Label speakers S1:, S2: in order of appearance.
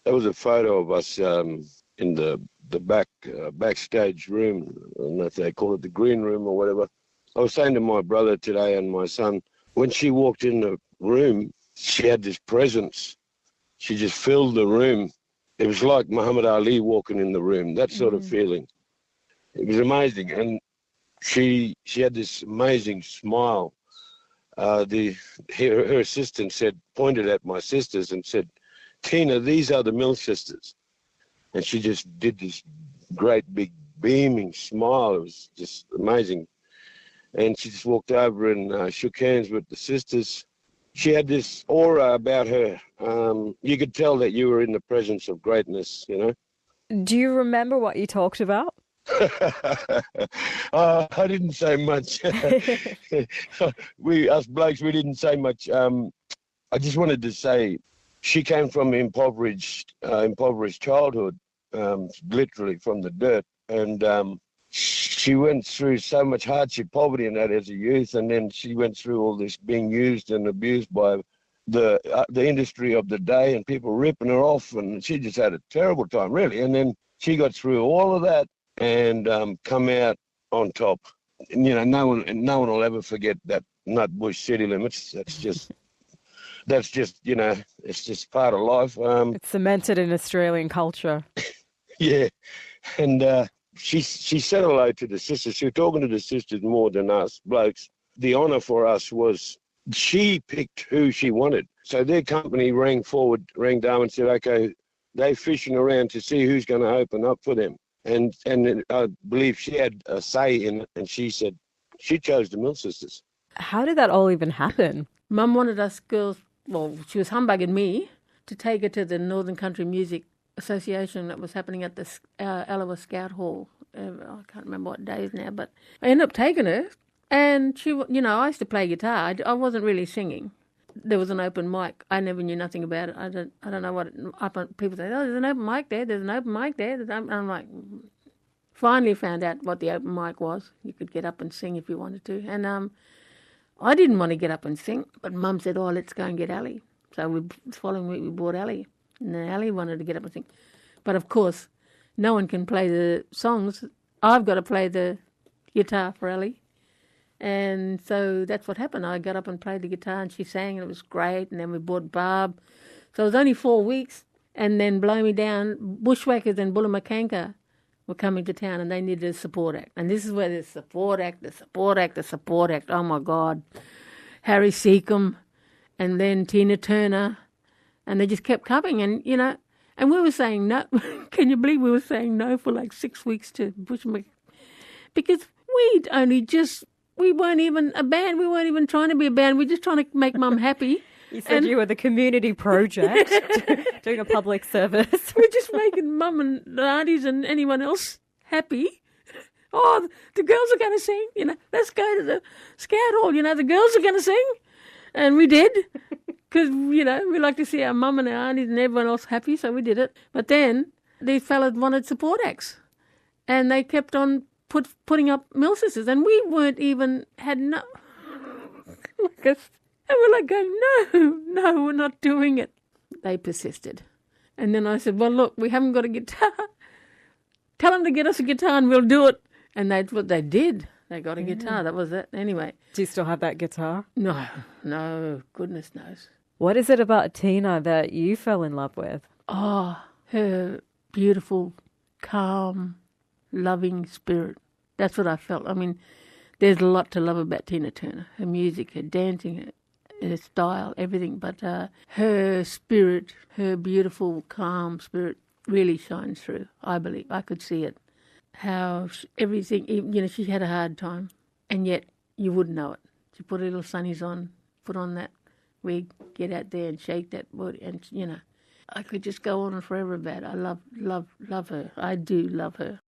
S1: That was a photo of us in the backstage room. I don't know if they call it the green room or whatever. I was saying to my brother today and my son, when she walked in the room, she had this presence. She just filled the room. It was like Muhammad Ali walking in the room, that sort of feeling. It was amazing. And she had this amazing smile. Her assistant pointed at my sisters and said, "Tina, these are the Mills sisters." And she just did this great big beaming smile. It was just amazing. And she just walked over and shook hands with the sisters. She had this aura about her. You could tell that you were in the presence of greatness, you know.
S2: Do you remember what you talked about?
S1: I didn't say much. Us blokes, we didn't say much. I just wanted to say she came from impoverished childhood, literally from the dirt. And she went through so much hardship, poverty and that as a youth, and then she went through all this being used and abused by the industry of the day and people ripping her off, and she just had a terrible time, really. And then she got through all of that and come out on top. And, you know, no one will ever forget that Nutbush city limits. That's just you know, it's just part of life.
S2: It's cemented in Australian culture.
S1: Yeah, and she said hello to the sisters. She was talking to the sisters more than us blokes. The honour for us was she picked who she wanted. So their company rang Darwin and said, okay, they're fishing around to see who's going to open up for them. And I believe she had a say in it, and she said she chose the Mills sisters.
S2: How did that all even happen?
S3: Mum wanted us girls, well, she was humbugging me to take her to the Northern Country Music Association that was happening at the Allawa Scout Hall. I can't remember what days now, but I ended up taking her. And she, you know, I used to play guitar. I wasn't really singing. There was an open mic. I never knew nothing about it. I don't know what people say. Oh, there's an open mic there. There's an open mic there. I'm like, finally found out what the open mic was. You could get up and sing if you wanted to. And I didn't want to get up and sing, but Mum said, "Oh, let's go and get Ali." So the following week we bought Ali, and then Ali wanted to get up and sing. But of course, no one can play the songs. I've got to play the guitar for Ali. And so that's what happened. I got up and played the guitar and she sang and it was great. And then we bought Barb. So it was only 4 weeks. And then blow me down, Bushwhackers and Bullamakanka were coming to town and they needed a support act. And this is where the support act. Oh, my God. Harry Seacombe and then Tina Turner. And they just kept coming. And, you know, and we were saying no. Can you believe we were saying no for like 6 weeks to Bushwhackers? Because we weren't even a band. We weren't even trying to be a band. We're just trying to make Mum happy.
S2: You said you were the community project, doing a public service.
S3: We're just making Mum and the aunties and anyone else happy. Oh, the girls are going to sing. You know, let's go to the Scout Hall. You know, the girls are going to sing. And we did. Because, you know, we like to see our mum and our aunties and everyone else happy, so we did it. But then these fellas wanted support acts. And they kept on putting up Mill sisters, and we weren't even, had no, like us, and we're like going, no, we're not doing it. They persisted. And then I said, well, look, we haven't got a guitar. Tell them to get us a guitar and we'll do it. And that's what they did. They got a guitar, that was it. Anyway.
S2: Do you still have that guitar?
S3: No, goodness knows.
S2: What is it about Tina that you fell in love with?
S3: Oh, her beautiful, calm, loving spirit. That's what I felt. I mean, there's a lot to love about Tina Turner. Her music, her dancing, her style, everything. But her spirit, her beautiful, calm spirit really shines through, I believe. I could see it. How everything, you know, she had a hard time. And yet you wouldn't know it. She put her little sunnies on, put on that wig, get out there and shake that body. And, you know, I could just go on and forever about it. I love her. I do love her.